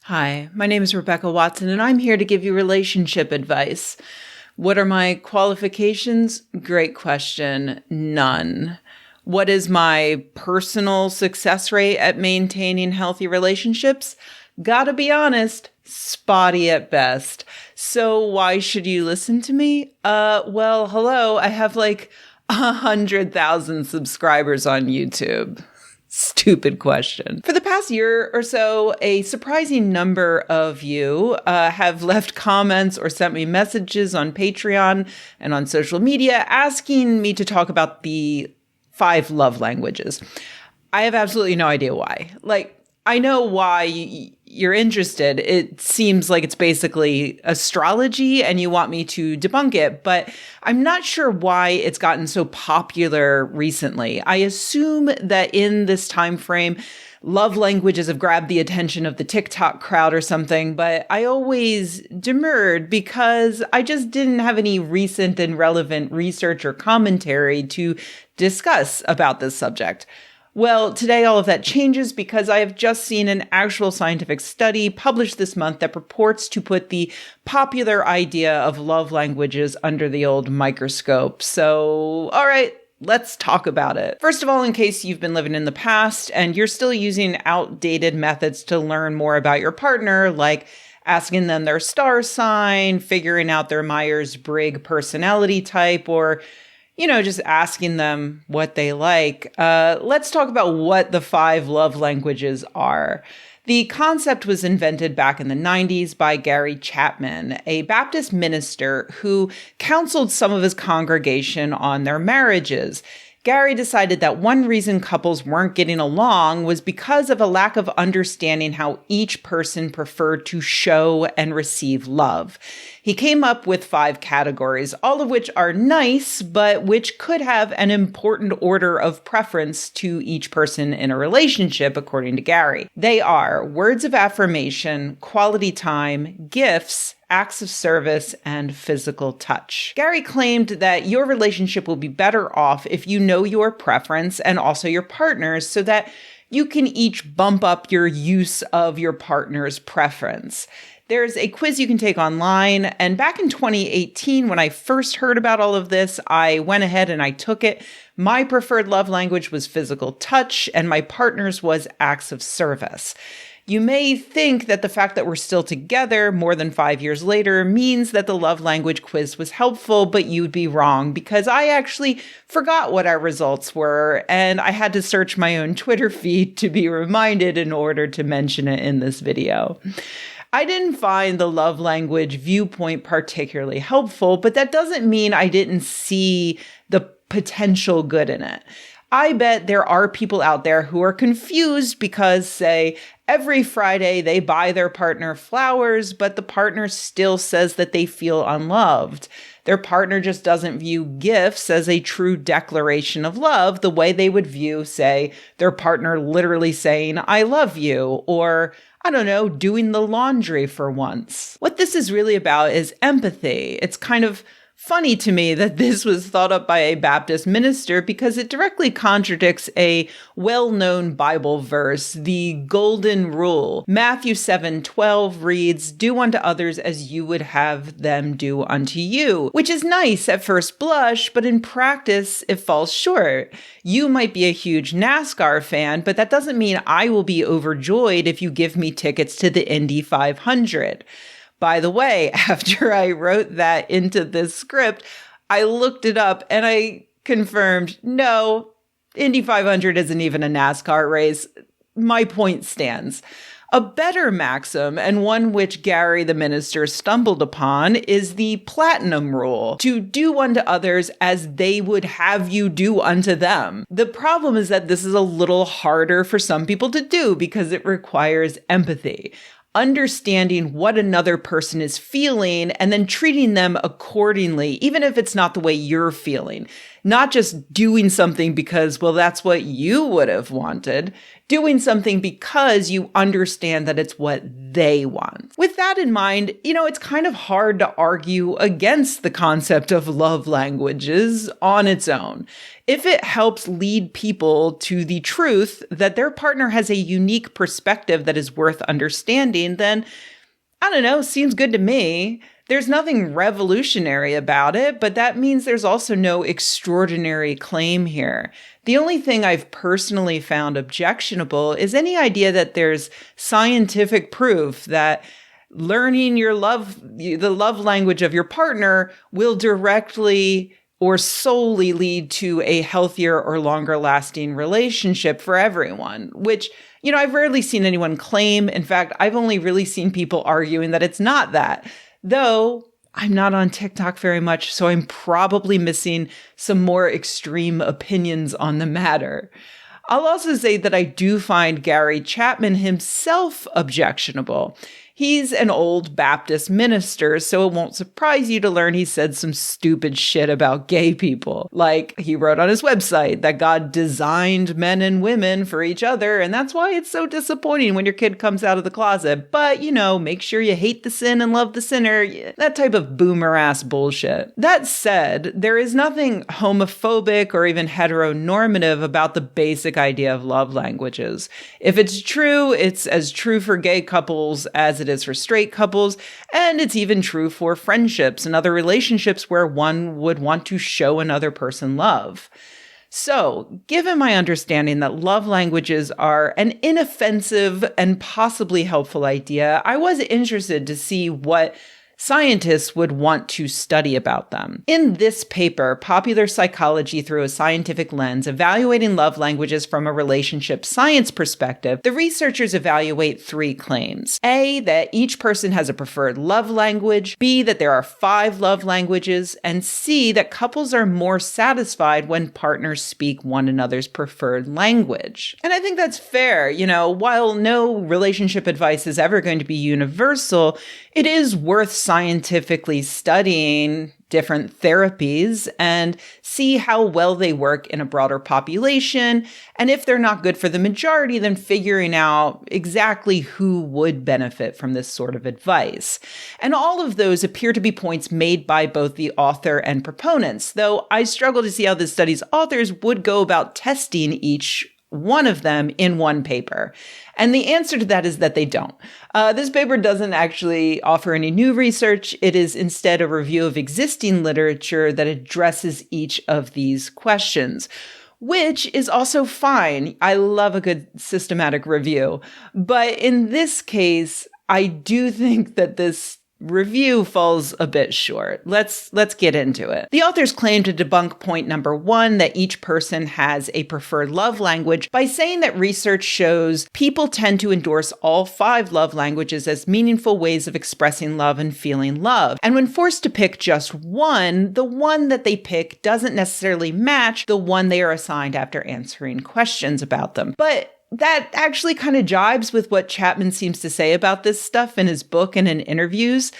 Hi, my name is Rebeccawatson, and I'm here to give you relationship advice. What are my qualifications? Great question. None. What is my personal success rate at maintaining healthy relationships? Gotta be honest, spotty at best. So why should you listen to me? Well, hello, I have like 100,000 subscribers on YouTube. Stupid question. For the past year or so, a surprising number of you have left comments or sent me messages on Patreon and on social media asking me to talk about the 5 love languages. I have absolutely no idea why. I know why you're interested. It seems like it's basically astrology and you want me to debunk it, but I'm not sure why it's gotten so popular recently. I assume that in this time frame, love languages have grabbed the attention of the TikTok crowd or something, but I always demurred because I just didn't have any recent and relevant research or commentary to discuss about this subject. Well, today all of that changes because I have just seen an actual scientific study published this month that purports to put the popular idea of love languages under the old microscope. So, all right, let's talk about it. First of all, in case you've been living in the past and you're still using outdated methods to learn more about your partner, like asking them their star sign, figuring out their Myers-Briggs personality type, or just asking them what they like. Let's talk about what the 5 love languages are. The concept was invented back in the 90s by Gary Chapman, a Baptist minister who counseled some of his congregation on their marriages. Gary decided that one reason couples weren't getting along was because of a lack of understanding how each person preferred to show and receive love. He came up with 5 categories, all of which are nice, but which could have an important order of preference to each person in a relationship, according to Gary. They are words of affirmation, quality time, gifts, acts of service, and physical touch. Gary claimed that your relationship will be better off if you know your preference and also your partner's so that you can each bump up your use of your partner's preference. There's a quiz you can take online, and back in 2018, when I first heard about all of this, I went ahead and I took it. My preferred love language was physical touch, and my partner's was acts of service. You may think that the fact that we're still together more than 5 years later means that the love language quiz was helpful, but you'd be wrong because I actually forgot what our results were, and I had to search my own Twitter feed to be reminded in order to mention it in this video. I didn't find the love language viewpoint particularly helpful, but that doesn't mean I didn't see the potential good in it. I bet there are people out there who are confused because, say, every Friday they buy their partner flowers, but the partner still says that they feel unloved. Their partner just doesn't view gifts as a true declaration of love the way they would view, say, their partner literally saying, "I love you," or doing the laundry for once. What this is really about is empathy. It's kind of funny to me that this was thought up by a Baptist minister because it directly contradicts a well-known Bible verse, the Golden Rule. Matthew 7:12 reads, "Do unto others as you would have them do unto you," which is nice at first blush, but in practice, it falls short. You might be a huge NASCAR fan, but that doesn't mean I will be overjoyed if you give me tickets to the Indy 500. By the way, after I wrote that into this script, I looked it up and I confirmed, no, Indy 500 isn't even a NASCAR race. My point stands. A better maxim, and one which Gary the minister stumbled upon, is the platinum rule, to do unto others as they would have you do unto them. The problem is that this is a little harder for some people to do because it requires empathy. Understanding what another person is feeling and then treating them accordingly, even if it's not the way you're feeling. not just doing something because, well, that's what you would have wanted, doing something because you understand that it's what they want. With that in mind, it's kind of hard to argue against the concept of love languages on its own. If it helps lead people to the truth that their partner has a unique perspective that is worth understanding, then, I don't know, seems good to me. There's nothing revolutionary about it, but that means there's also no extraordinary claim here. The only thing I've personally found objectionable is any idea that there's scientific proof that learning the love language of your partner will directly or solely lead to a healthier or longer lasting relationship for everyone, which, I've rarely seen anyone claim. In fact, I've only really seen people arguing that it's not that. Though I'm not on TikTok very much, so I'm probably missing some more extreme opinions on the matter. I'll also say that I do find Gary Chapman himself objectionable. He's an old Baptist minister, so it won't surprise you to learn he said some stupid shit about gay people. Like, he wrote on his website that God designed men and women for each other, and that's why it's so disappointing when your kid comes out of the closet. But, make sure you hate the sin and love the sinner. That type of boomer-ass bullshit. That said, there is nothing homophobic or even heteronormative about the basic idea of love languages. If it's true, it's as true for gay couples as it is for straight couples, and it's even true for friendships and other relationships where one would want to show another person love. So, given my understanding that love languages are an inoffensive and possibly helpful idea, I was interested to see what scientists would want to study about them. In this paper, Popular Psychology Through a Scientific Lens, evaluating love languages from a relationship science perspective, the researchers evaluate 3 claims. A, that each person has a preferred love language. B, that there are 5 love languages. And C, that couples are more satisfied when partners speak one another's preferred language. And I think that's fair. While no relationship advice is ever going to be universal, it is worth scientifically studying different therapies and see how well they work in a broader population. And if they're not good for the majority, then figuring out exactly who would benefit from this sort of advice. And all of those appear to be points made by both the author and proponents, though I struggle to see how this study's authors would go about testing each one of them in one paper. And the answer to that is that they don't. This paper doesn't actually offer any new research. It is instead a review of existing literature that addresses each of these questions, which is also fine. I love a good systematic review. But in this case, I do think that this review falls a bit short. Let's get into it. The authors claim to debunk point number 1, that each person has a preferred love language, by saying that research shows people tend to endorse all 5 love languages as meaningful ways of expressing love and feeling love. And when forced to pick just one, the one that they pick doesn't necessarily match the one they are assigned after answering questions about them. But that actually kind of jibes with what Chapman seems to say about this stuff in his book and in interviews.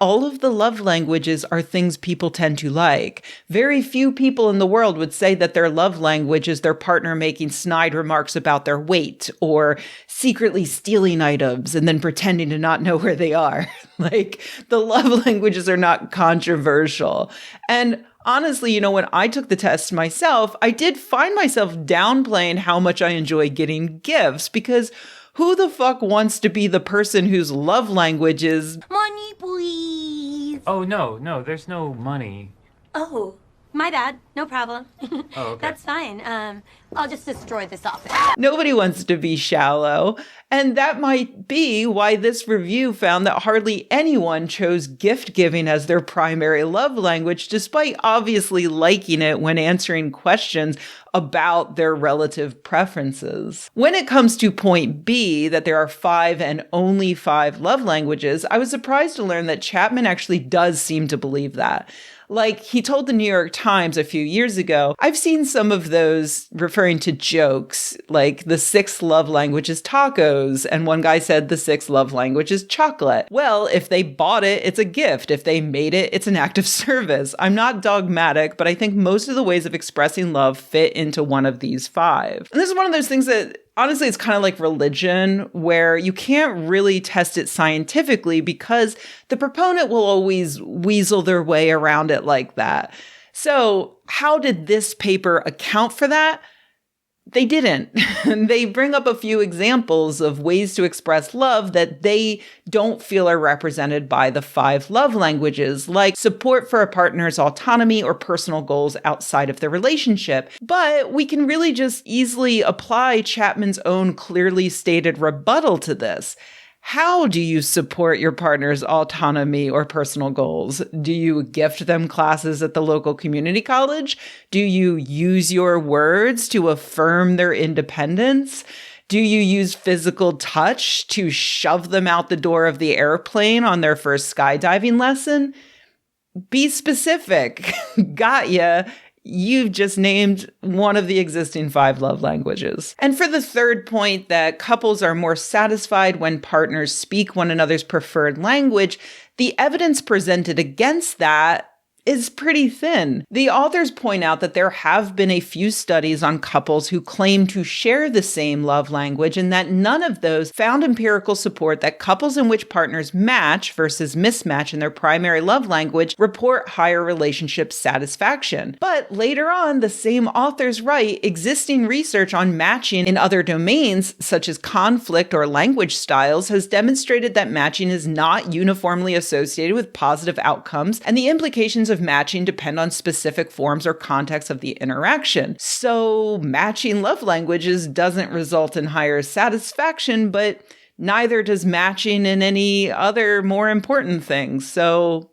All of the love languages are things people tend to like. Very few people in the world would say that their love language is their partner making snide remarks about their weight or secretly stealing items and then pretending to not know where they are. The love languages are not controversial. And honestly, when I took the test myself, I did find myself downplaying how much I enjoy getting gifts, because who the fuck wants to be the person whose love language is money, please? Oh, no, there's no money. Oh, my bad. No problem. Oh, okay. That's fine. I'll just destroy this office. Nobody wants to be shallow. And that might be why this review found that hardly anyone chose gift giving as their primary love language, despite obviously liking it when answering questions about their relative preferences. When it comes to point B, that there are 5 and only 5 love languages, I was surprised to learn that Chapman actually does seem to believe that. Like, he told the New York Times a few years ago, I've seen some of those referring to jokes, like the 6th love language is tacos, and one guy said the 6th love language is chocolate. Well, if they bought it, it's a gift. If they made it, it's an act of service. I'm not dogmatic, but I think most of the ways of expressing love fit into one of these 5. And this is one of those things that honestly, it's kind of like religion, where you can't really test it scientifically because the proponent will always weasel their way around it like that. So how did this paper account for that? They didn't. They bring up a few examples of ways to express love that they don't feel are represented by the 5 love languages, like support for a partner's autonomy or personal goals outside of the relationship. But we can really just easily apply Chapman's own clearly stated rebuttal to this. How do you support your partner's autonomy or personal goals? Do you gift them classes at the local community college? Do you use your words to affirm their independence? Do you use physical touch to shove them out the door of the airplane on their first skydiving lesson? Be specific. Got ya. You've just named one of the existing 5 love languages. And for the third point, that couples are more satisfied when partners speak one another's preferred language, the evidence presented against that is pretty thin. The authors point out that there have been a few studies on couples who claim to share the same love language, and that none of those found empirical support that couples in which partners match versus mismatch in their primary love language report higher relationship satisfaction. But later on, the same authors write, existing research on matching in other domains, such as conflict or language styles, has demonstrated that matching is not uniformly associated with positive outcomes, and the implications of matching depend on specific forms or contexts of the interaction. So matching love languages doesn't result in higher satisfaction, but neither does matching in any other more important things. So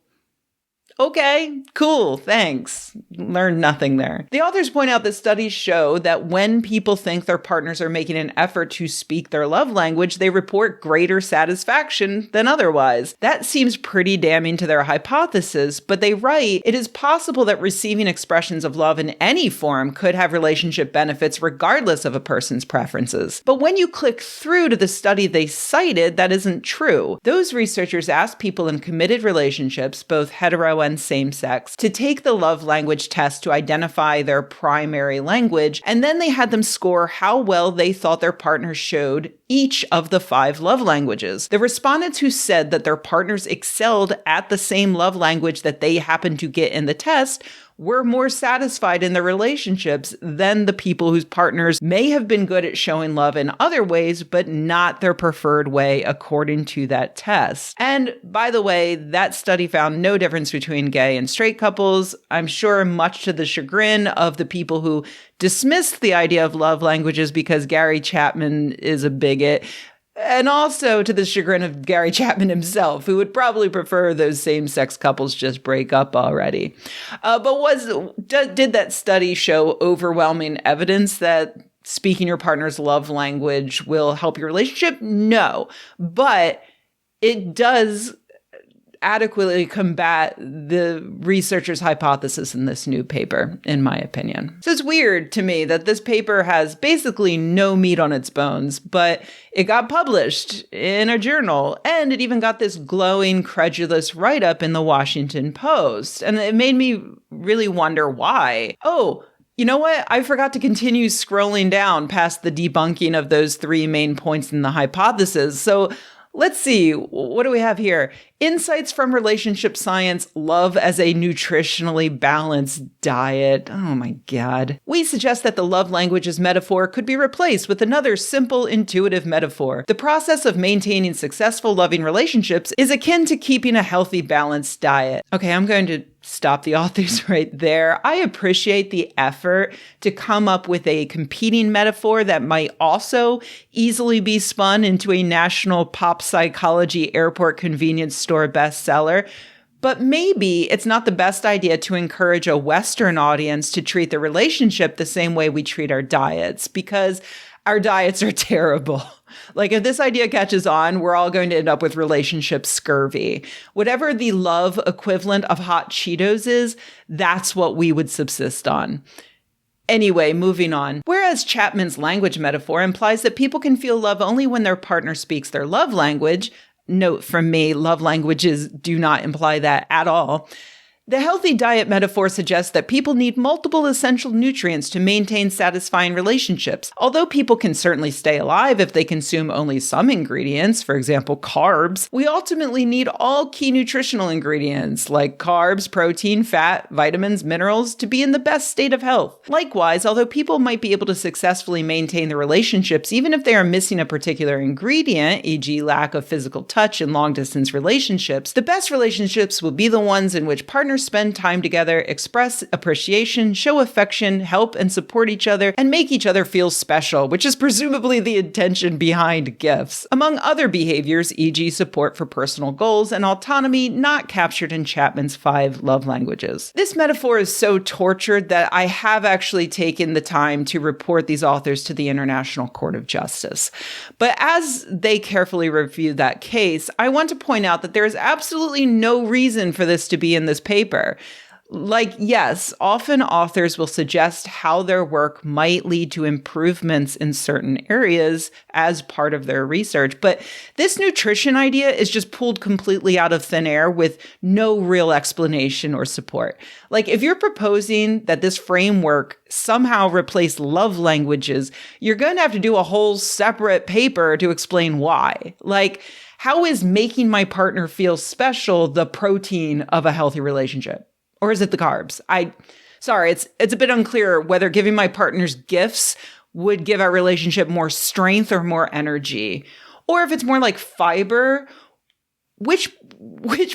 okay, cool, thanks. Learned nothing there. The authors point out that studies show that when people think their partners are making an effort to speak their love language, they report greater satisfaction than otherwise. That seems pretty damning to their hypothesis, but they write, it is possible that receiving expressions of love in any form could have relationship benefits regardless of a person's preferences. But when you click through to the study they cited, that isn't true. Those researchers asked people in committed relationships, both hetero and same-sex, to take the love language test to identify their primary language, and then they had them score how well they thought their partners showed each of the 5 love languages. The respondents who said that their partners excelled at the same love language that they happened to get in the test were more satisfied in their relationships than the people whose partners may have been good at showing love in other ways, but not their preferred way according to that test. And by the way, that study found no difference between gay and straight couples. I'm sure much to the chagrin of the people who dismissed the idea of love languages because Gary Chapman is a bigot. And also to the chagrin of Gary Chapman himself, who would probably prefer those same-sex couples just break up already. Did that study show overwhelming evidence that speaking your partner's love language will help your relationship? No. But it does adequately combat the researchers' hypothesis in this new paper, in my opinion. So it's weird to me that this paper has basically no meat on its bones, but it got published in a journal, and it even got this glowing, credulous write-up in the Washington Post. And it made me really wonder why. Oh, you know what? I forgot to continue scrolling down past the debunking of those 3 main points in the hypothesis. So let's see, what do we have here? Insights from relationship science, love as a nutritionally balanced diet. Oh my God. We suggest that the love languages metaphor could be replaced with another simple, intuitive metaphor. The process of maintaining successful, loving relationships is akin to keeping a healthy, balanced diet. Okay, I'm going to stop the authors right there. I appreciate the effort to come up with a competing metaphor that might also easily be spun into a national pop psychology airport convenience store bestseller. But maybe it's not the best idea to encourage a Western audience to treat the relationship the same way we treat our diets, because our diets are terrible. Like, if this idea catches on, we're all going to end up with relationship scurvy. Whatever the love equivalent of hot Cheetos is, that's what we would subsist on. Anyway, moving on. Whereas Chapman's language metaphor implies that people can feel love only when their partner speaks their love language, note from me, love languages do not imply that at all. The healthy diet metaphor suggests that people need multiple essential nutrients to maintain satisfying relationships. Although people can certainly stay alive if they consume only some ingredients, for example, carbs, we ultimately need all key nutritional ingredients like carbs, protein, fat, vitamins, minerals to be in the best state of health. Likewise, although people might be able to successfully maintain their relationships even if they are missing a particular ingredient, e.g. lack of physical touch in long-distance relationships, the best relationships will be the ones in which partners spend time together, express appreciation, show affection, help and support each other, and make each other feel special, which is presumably the intention behind gifts. Among other behaviors, e.g. support for personal goals and autonomy not captured in Chapman's 5 love languages. This metaphor is so tortured that I have actually taken the time to report these authors to the International Court of Justice. But as they carefully review that case, I want to point out that there is absolutely no reason for this to be in this paper. Like, yes, often authors will suggest how their work might lead to improvements in certain areas as part of their research, but this nutrition idea is just pulled completely out of thin air with no real explanation or support. Like, if you're proposing that this framework somehow replace love languages, you're going to have to do a whole separate paper to explain why. Like, how is making my partner feel special the protein of a healthy relationship? Or is it the carbs? Sorry, it's a bit unclear whether giving my partners gifts would give our relationship more strength or more energy. Or if it's more like fiber, which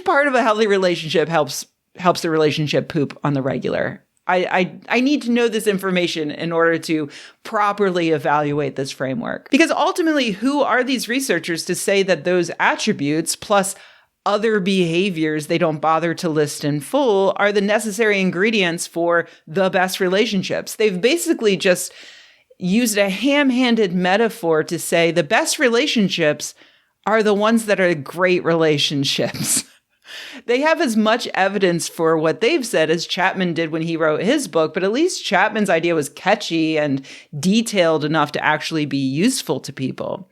part of a healthy relationship helps the relationship poop on the regular? I need to know this information in order to properly evaluate this framework. Because ultimately, who are these researchers to say that those attributes plus other behaviors they don't bother to list in full are the necessary ingredients for the best relationships? They've basically just used a ham-handed metaphor to say the best relationships are the ones that are great relationships. They have as much evidence for what they've said as Chapman did when he wrote his book, but at least Chapman's idea was catchy and detailed enough to actually be useful to people.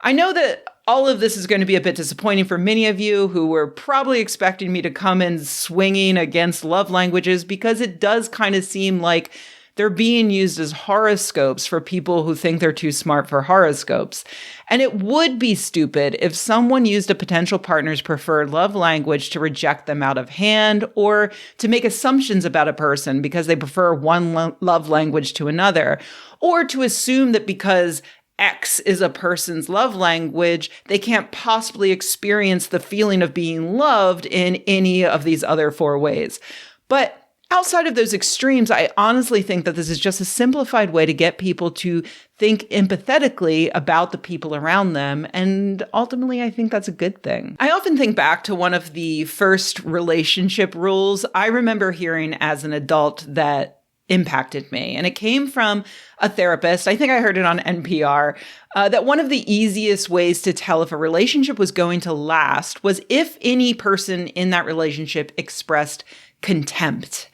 I know that all of this is going to be a bit disappointing for many of you who were probably expecting me to come in swinging against love languages, because it does kind of seem like they're being used as horoscopes for people who think they're too smart for horoscopes. And it would be stupid if someone used a potential partner's preferred love language to reject them out of hand, or to make assumptions about a person because they prefer one love language to another, or to assume that because X is a person's love language, they can't possibly experience the feeling of being loved in any of these other 4 ways. But outside of those extremes, I honestly think that this is just a simplified way to get people to think empathetically about the people around them. And ultimately, I think that's a good thing. I often think back to one of the first relationship rules I remember hearing as an adult that impacted me. And it came from a therapist. I think I heard it on NPR, that one of the easiest ways to tell if a relationship was going to last was if any person in that relationship expressed contempt.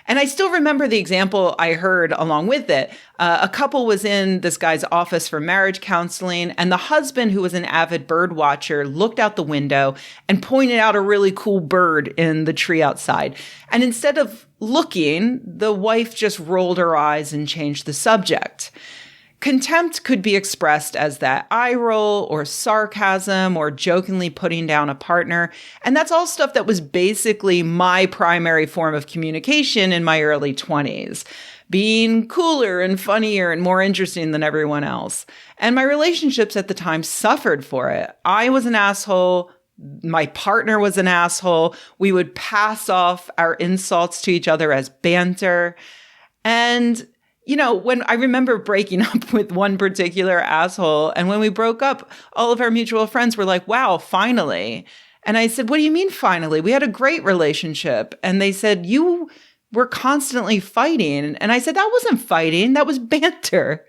And I still remember the example I heard along with it. A couple was in this guy's office for marriage counseling, and the husband, who was an avid bird watcher, looked out the window and pointed out a really cool bird in the tree outside. And instead of looking, the wife just rolled her eyes and changed the subject. Contempt could be expressed as that eye roll or sarcasm or jokingly putting down a partner. And that's all stuff that was basically my primary form of communication in my early 20s, being cooler and funnier and more interesting than everyone else. And my relationships at the time suffered for it. I was an asshole. My partner was an asshole. We would pass off our insults to each other as banter. And when I remember breaking up with one particular asshole, and when we broke up, all of our mutual friends were like, wow, finally. And I said, what do you mean finally? We had a great relationship. And they said, you were constantly fighting. And I said, that wasn't fighting. That was banter.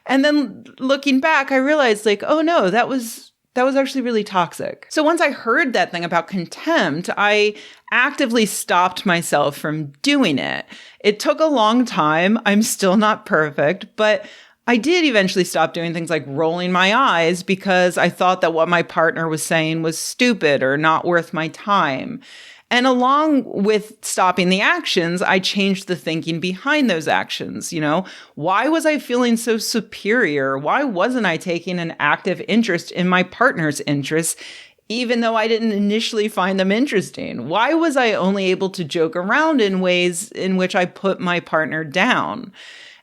And then looking back, I realized like, oh no, that was actually really toxic. So once I heard that thing about contempt, I actively stopped myself from doing it. It took a long time. I'm still not perfect, but I did eventually stop doing things like rolling my eyes because I thought that what my partner was saying was stupid or not worth my time. And along with stopping the actions, I changed the thinking behind those actions. Why was I feeling so superior? Why wasn't I taking an active interest in my partner's interests, even though I didn't initially find them interesting? Why was I only able to joke around in ways in which I put my partner down?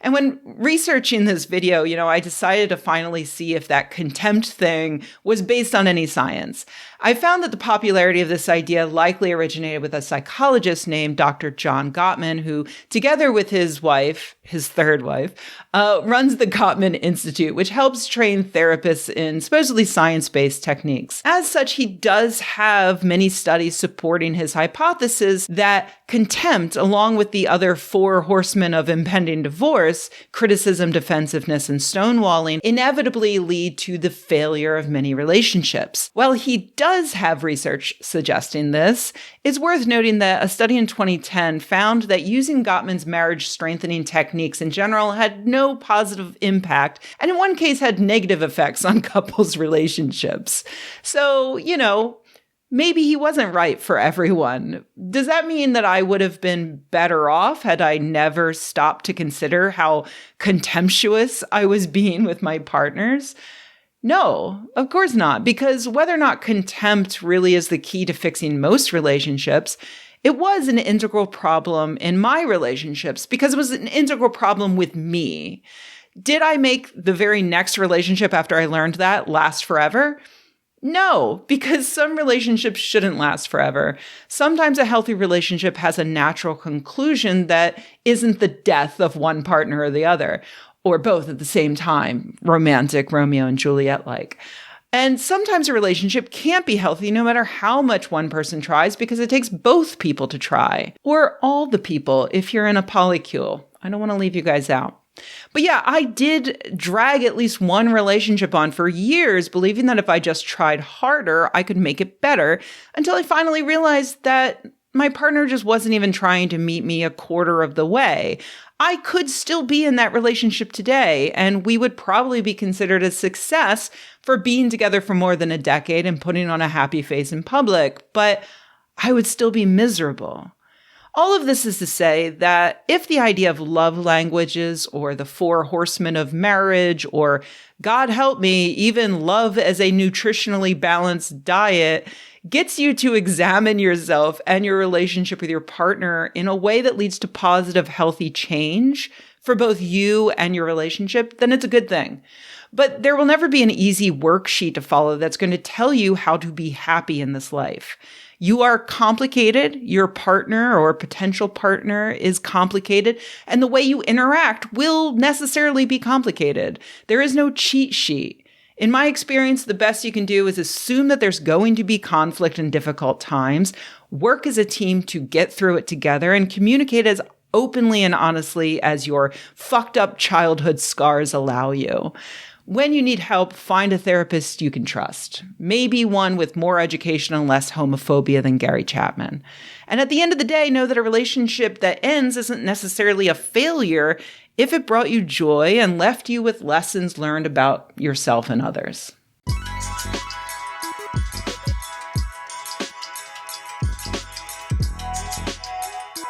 And when researching this video, I decided to finally see if that contempt thing was based on any science. I found that the popularity of this idea likely originated with a psychologist named Dr. John Gottman, who, together with his wife, his third wife, runs the Gottman Institute, which helps train therapists in supposedly science-based techniques. As such, he does have many studies supporting his hypothesis that contempt, along with the other four horsemen of impending divorce, criticism, defensiveness, and stonewalling, inevitably lead to the failure of many relationships. While he does have research suggesting this, it's worth noting that a study in 2010 found that using Gottman's marriage strengthening techniques in general had no positive impact, and in one case had negative effects on couples' relationships. So, maybe he wasn't right for everyone. Does that mean that I would have been better off had I never stopped to consider how contemptuous I was being with my partners? No, of course not, because whether or not contempt really is the key to fixing most relationships, it was an integral problem in my relationships because it was an integral problem with me. Did I make the very next relationship after I learned that last forever? No, because some relationships shouldn't last forever. Sometimes a healthy relationship has a natural conclusion that isn't the death of one partner or the other, or both at the same time, romantic Romeo and Juliet-like. And sometimes a relationship can't be healthy no matter how much one person tries because it takes both people to try, or all the people if you're in a polycule. I don't want to leave you guys out. But yeah, I did drag at least one relationship on for years, believing that if I just tried harder, I could make it better, until I finally realized that my partner just wasn't even trying to meet me a quarter of the way. I could still be in that relationship today, and we would probably be considered a success for being together for more than a decade and putting on a happy face in public, but I would still be miserable. All of this is to say that if the idea of love languages or the four horsemen of marriage or, God help me, even love as a nutritionally balanced diet gets you to examine yourself and your relationship with your partner in a way that leads to positive, healthy change for both you and your relationship, then it's a good thing. But there will never be an easy worksheet to follow that's going to tell you how to be happy in this life. You are complicated, your partner or potential partner is complicated, and the way you interact will necessarily be complicated. There is no cheat sheet. In my experience, the best you can do is assume that there's going to be conflict and difficult times, work as a team to get through it together, and communicate as openly and honestly as your fucked up childhood scars allow you. When you need help, find a therapist you can trust. Maybe one with more education and less homophobia than Gary Chapman. And at the end of the day, know that a relationship that ends isn't necessarily a failure if it brought you joy and left you with lessons learned about yourself and others.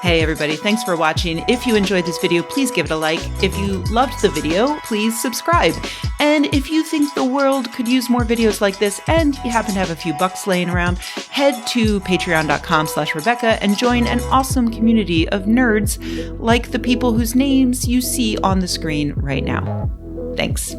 Hey everybody, thanks for watching. If you enjoyed this video, please give it a like. If you loved the video, please subscribe. And if you think the world could use more videos like this and you happen to have a few bucks laying around, head to patreon.com/Rebecca and join an awesome community of nerds like the people whose names you see on the screen right now. Thanks.